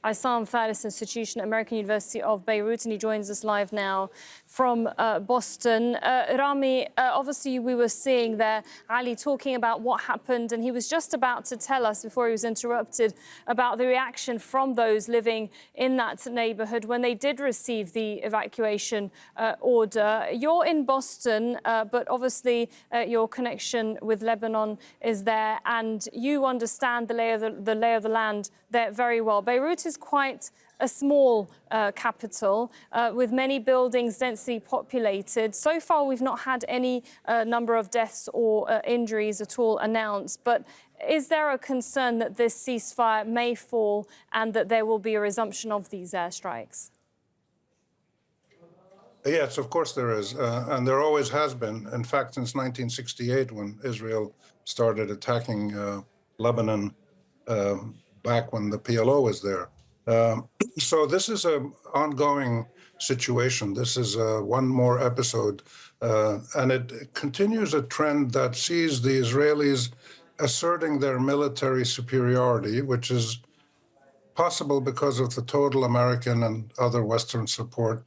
Isam Faris Institution, American University of Beirut, and he joins us live now from Boston. Rami, obviously we were seeing there Ali talking about what happened, and he was just about to tell us before he was interrupted about the reaction from those living in that neighborhood when they did receive the evacuation order. You're in Boston, but obviously your connection with Lebanon is there, and you understand the lay of the land there very well. Beirut is quite a small capital with many buildings densely populated. So far, we've not had any number of deaths or injuries at all announced. But is there a concern that this ceasefire may fall and that there will be a resumption of these airstrikes? Yes, of course there is. And there always has been. In fact, since 1968, when Israel started attacking Lebanon back when the PLO was there. So this is an ongoing situation. This is one more episode. And it continues a trend that sees the Israelis asserting their military superiority, which is possible because of the total American and other Western support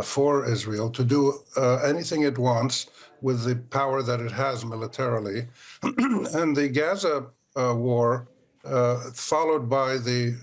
for Israel to do anything it wants with the power that it has militarily. And the Gaza war, followed by the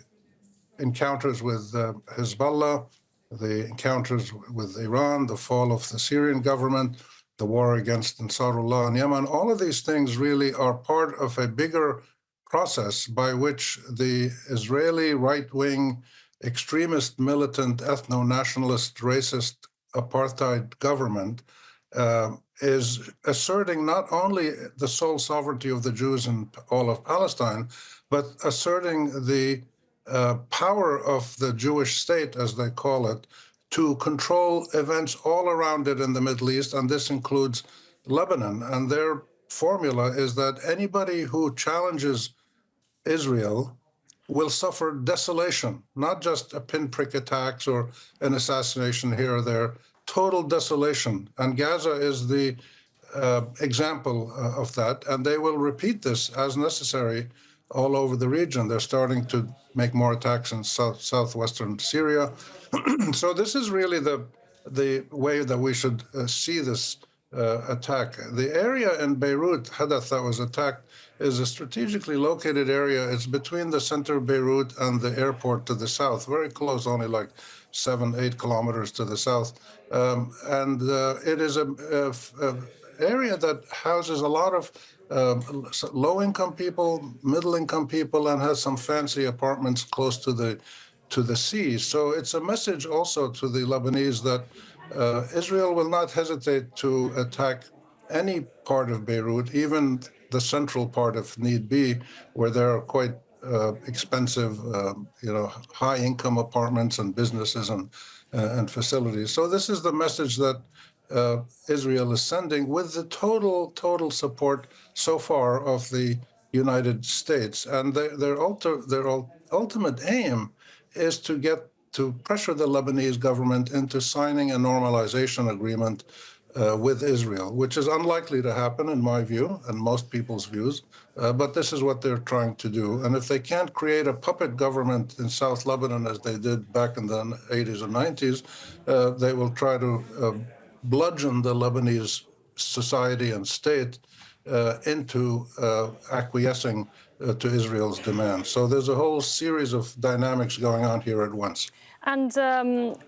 encounters with Hezbollah, the encounters with Iran, the fall of the Syrian government, the war against Ansarullah in Yemen, all of these things really are part of a bigger process by which the Israeli right-wing extremist, militant, ethno-nationalist, racist apartheid government is asserting not only the sole sovereignty of the Jews in all of Palestine, but asserting the power of the Jewish state, as they call it, to control events all around it in the Middle East, and this includes Lebanon. And their formula is that anybody who challenges Israel will suffer desolation, not just a pinprick attacks or an assassination here or there, total desolation. And Gaza is the example of that, and they will repeat this as necessary all over the region. They're starting to make more attacks in southwestern Syria. So this is really the way that we should see this attack. The area in Beirut, Hadath, that was attacked, is a strategically located area. It's between the center of Beirut and the airport to the south, very close, only like 7-8 kilometers to the south. And it is an area that houses a lot of low-income people, middle-income people, and has some fancy apartments close to the sea. So it's a message also to the Lebanese that Israel will not hesitate to attack any part of Beirut, even the central part if need be, where there are quite expensive, high-income apartments and businesses and facilities. So this is the message that Israel is sending with the total support so far of the United States. And their ultimate aim is to pressure the Lebanese government into signing a normalization agreement with Israel, which is unlikely to happen, in my view, and most people's views. But this is what they're trying to do. And if they can't create a puppet government in South Lebanon, as they did back in the 80s and 90s, they will try to bludgeon the Lebanese society and state into acquiescing to Israel's demands. So there's a whole series of dynamics going on here at once. And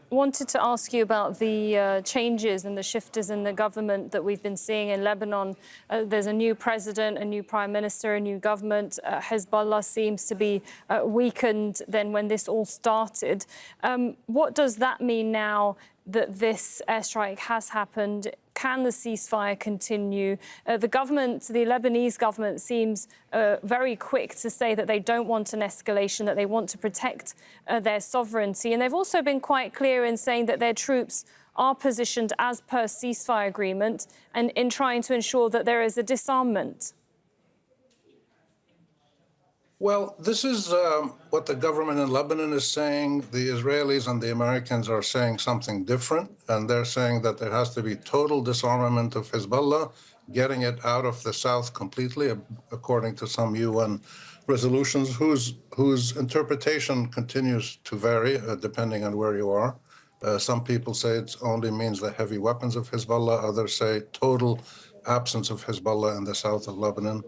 wanted to ask you about the changes and the shifters in the government that we've been seeing in Lebanon. There's a new president, a new prime minister, a new government. Hezbollah seems to be weakened than when this all started. What does that mean now that this airstrike has happened? Can the ceasefire continue? The Lebanese government seems very quick to say that they don't want an escalation, that they want to protect their sovereignty. And they've also been quite clear in saying that their troops are positioned as per ceasefire agreement and in trying to ensure that there is a disarmament. Well, this is what the government in Lebanon is saying. The Israelis and the Americans are saying something different, and they're saying that there has to be total disarmament of Hezbollah, getting it out of the south completely, according to some UN resolutions whose interpretation continues to vary depending on where you are. Some people say it only means the heavy weapons of Hezbollah. Others say total absence of Hezbollah in the south of Lebanon.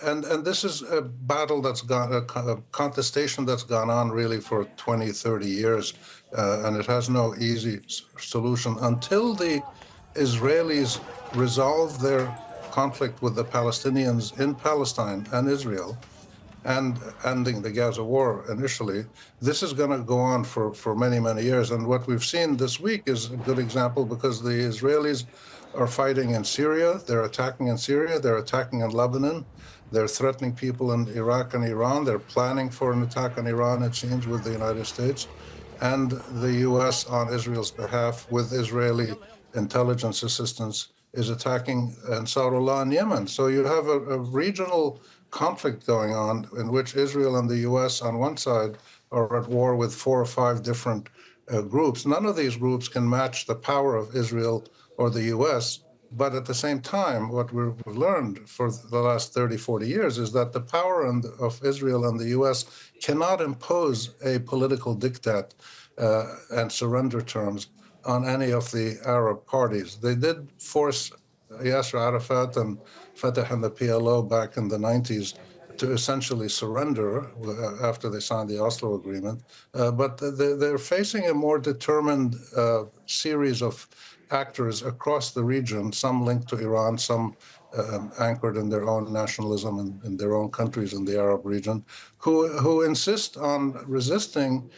And this is a battle that's gone, a contestation that's gone on really for 20, 30 years, and it has no easy solution until the Israelis resolve their conflict with the Palestinians in Palestine and Israel, and ending the Gaza war initially. This is going to go on for many, many years. And what we've seen this week is a good example, because the Israelis are fighting in Syria, they're attacking in Syria, they're attacking in Lebanon, they're threatening people in Iraq and Iran, they're planning for an attack on Iran, it seems, with the United States, and the U.S. on Israel's behalf, with Israeli intelligence assistance, is attacking Ansarullah in Yemen. So you have a regional conflict going on in which Israel and the U.S. on one side are at war with 4 or 5 different groups. None of these groups can match the power of Israel or the U.S., but at the same time, what we've learned for the last 30, 40 years is that the power of Israel and the U.S. cannot impose a political diktat and surrender terms on any of the Arab parties. They did force Yasser Arafat and Fatah and the PLO back in the 90s to essentially surrender after they signed the Oslo Agreement. But they're facing a more determined series of actors across the region, some linked to Iran, some anchored in their own nationalism and in their own countries in the Arab region, who insist on resisting,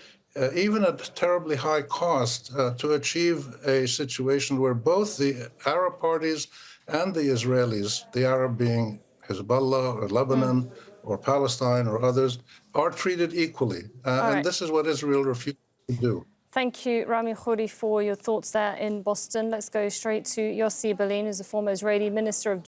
even at terribly high cost, to achieve a situation where both the Arab parties and the Israelis, the Arab being Hezbollah or Lebanon or Palestine or others, are treated equally. And this is what Israel refuses to do. Thank you, Rami Khouri, for your thoughts there in Boston. Let's go straight to Yossi Beilin, who's the former Israeli Minister of